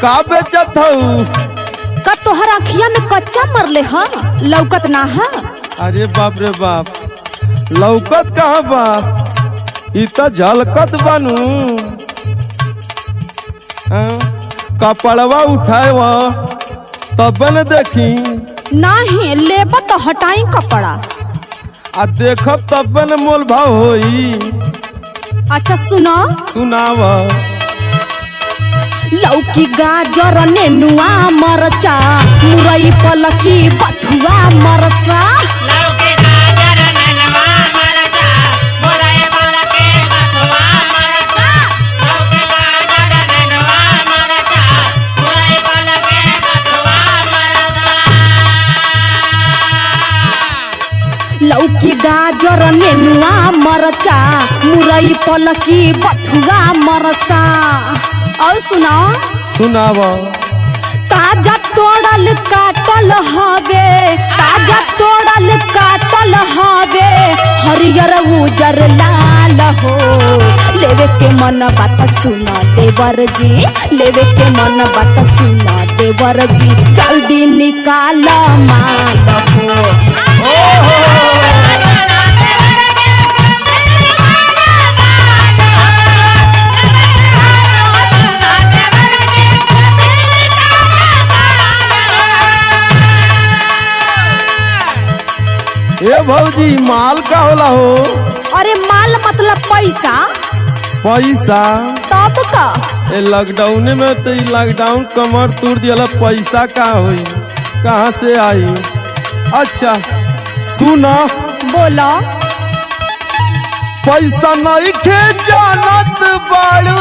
का बेचत हूँ? का तोहर अखिया में कच्चा मरले ह लौकत ना ह? अरे बाप रे बाप, लौकत कहाँ बा, इ त झलकत बानू। कपड़वा उठाए तब न देखी। नहीं लेबा तो हटाई कपड़ा। आ देखब तब न मोल भाव होई। अच्छा सुनो। सुनाव। लौकी गाजर नेनुआ मरचा मुरई पलकी बथुआ मरसा। लौकी गाजर नेनुआ मरचा मुरई पलकी बथुआ मरसा। और सुना। सुनाव। ताजा तोड़ल काटल हवे, ताजा तोड़ल काटल हवे, हरियर उजर लाल हो। लेवे के मन बात सुना देवर जी, लेवे के मन बात सुना देवर जी, जल्दी निकाल माल हो। ए भौजी माल का होला हो? अरे माल मतलब पैसा। पैसा? तब का ए लॉकडाउन में तो लॉकडाउन कमर तोड़ दिया, पैसा का होई, कहाँ से आई? अच्छा सुना। बोलो। पैसा नहीं खे जानत बाड़ू,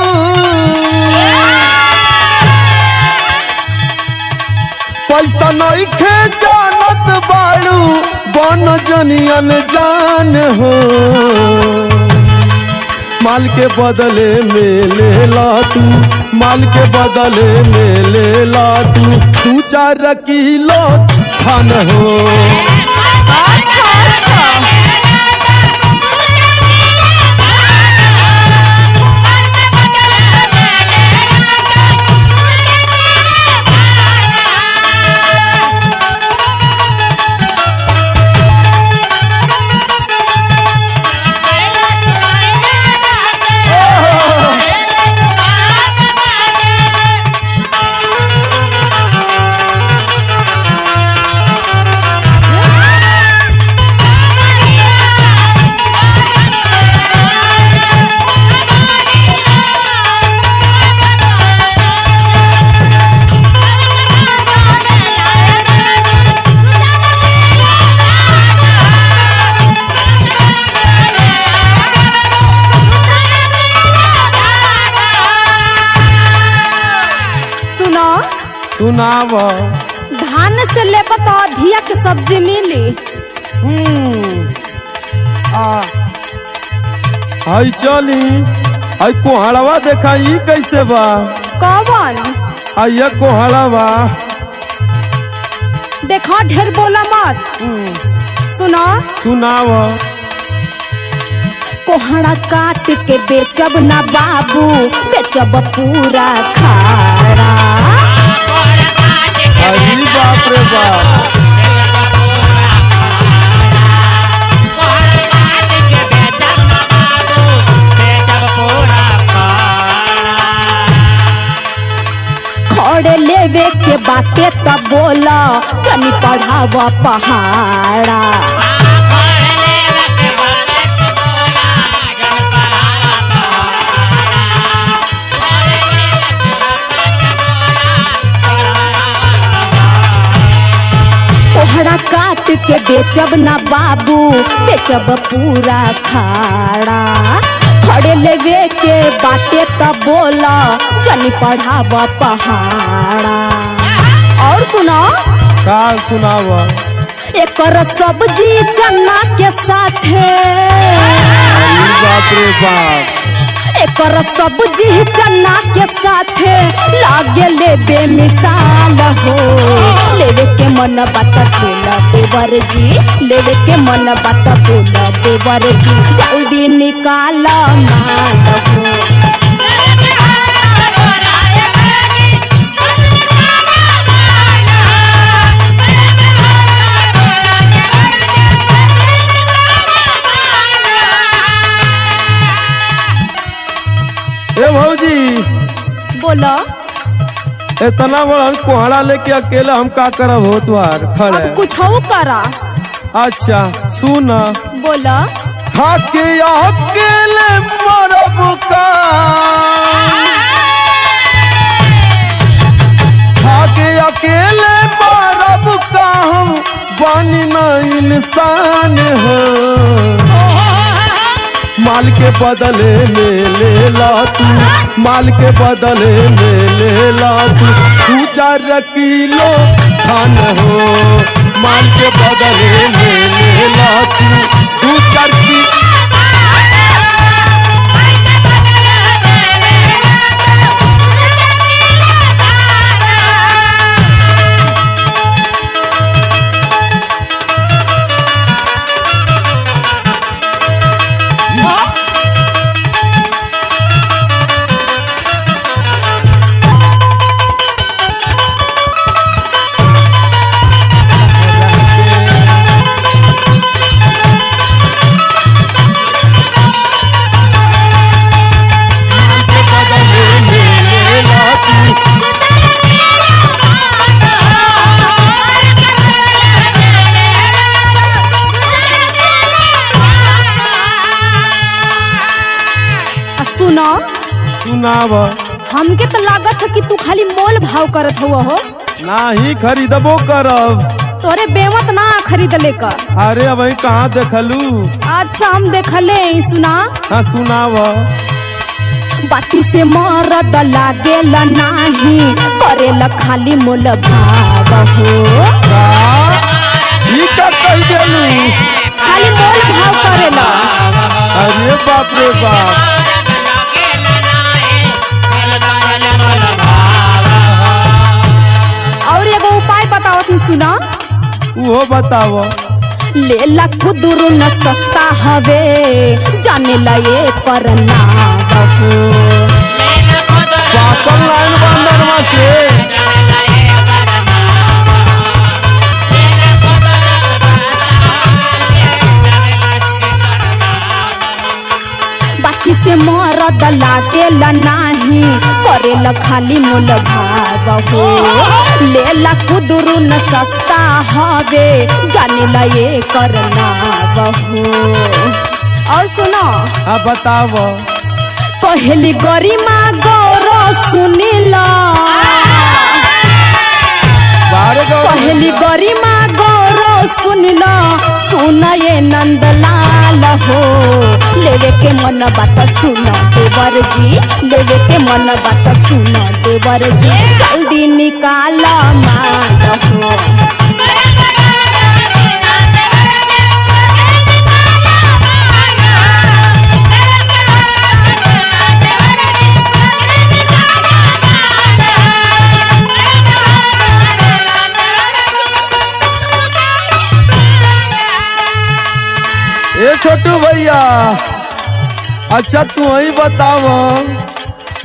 पैसा नहीं खे जानत बाड़ू, बन जनियन जान हो। माल के बदले में ले ला तू, माल के बदले में ले ला तू 4 किलो धान हो। अच्छा अच्छा। सुनाव। धान से लेबा तो अधिया के सब्जी मिली। हाई चली, हाई कोहड़वा देखा ई कैसे बा? कौन? आइया कोहड़वा देखो, ढेर बोला मत। सुनो। सुनाव। कोहड़ा काट के बेचब ना बाबू, बेचब पूरा खाड़ा। अरे बाप रे बाप। खड़े लेवे के बाटे तब बोला, तनी पढ़ाव पहाड़ा। कोहड़ा काट के बेचब ना बाबू, बेचब पूरा खाड़ा। खड़े लेवे के बाटे तब बोला, चली पढ़ाव पहाड़ा। और सुनो। का सुनाव। एकर सब्जी चना के साथे। बाप रे बाप। एकर सब्जी चना के साथे लागे ले बेमिसाल हो। लेवे के मन बात बोला देवर जी, लेवे के मन बात बोला देवर जी, जल्दी निकाल माल हो। इतना बड़ा कोहड़ा लेके अकेले हम का करब हो तुहार खड़े। अब कुछ करा। अच्छा सुन, बोला। खाके अकेले मरब का, खाके अकेले मरब का, हम बानी ना इंसान हो। माल के बदले में ले ला तू, माल के बदले में ले ला तू 2-4 किलो धान हो। माल के बदले में ले ला तू 2-4 किलो। सुनाव। हमके तो लागत है कि तू खाली मोल भाव करत हुआ हो। नाही खरीदबो करब। तोरे बेमत ना खरीद लेकर। अरे अब कहाँ देखलू? अच्छा हम देखले। सुना। हाँ सुनाव। बाती से मरद लागेला नाही, करेला खाली मोल भाव हो। ई का कह देलू? खाली मोल भाव करेला। अरे बाप रे बाप। और एगो उपाय बताओ तू। सुना। वो बताओ। लेला खुदरू न सस्ता हवे, जाने ला ये पर ना हो। पापन लाइन बंदरवा से बाकी से मरद लागेला नाही, करेला खाली मोल भाव हो। लेला खुदरू न सस्ता हवे, जाने ला ये करना बहू। और सुनो। हाँ बताओ। पहली गरिमा गौरव सुनिला, पहली गरिमा गौरव सुनिला, सुन ये नंदलाल हो। लेवे के मन बात सुन देवर जी, लेवे के मन बात सुन देवर जी, जल्दी निकाल माल हो। ए छोटू भैया, अच्छा तू ही बताव,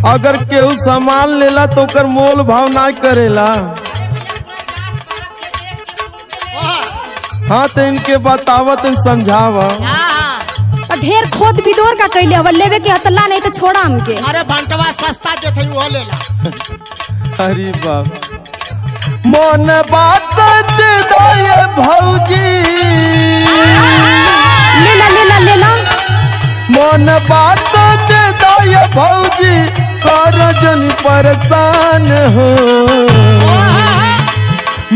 अगर केहू सामान लेला तो कर मोल भाव ना करेला? हाँ तो इनके बतावत समझाव। ढेर खोद बिदोर का कैले अब लेवे के हतला नहीं तो छोड़ा हमके। अरे बंटवा सस्ता जो थे वो लेला। अरे बाप। मन बात दे भौजी, लेला लेला लेला। मन बात दे भौजी, कर जन परेशान हो।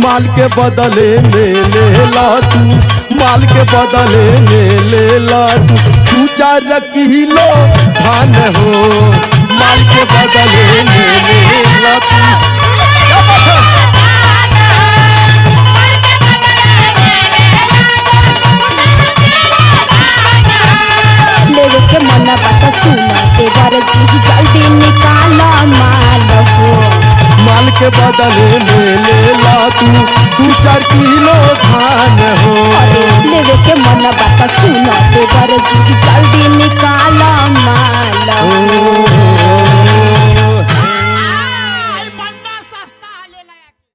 माल के बदले में ले ला तू, माल के बदले में ले ला तू 2-4 किलो धान हो। माल के बदले में ले ला तू। लेवे के मन बात सुना देवर जी, जल्दी निकाल माल हो। माल के बदले में ले ला तू 2-4 किलो धान हो। लेवे के मन बात सुना देवर जी, जल्दी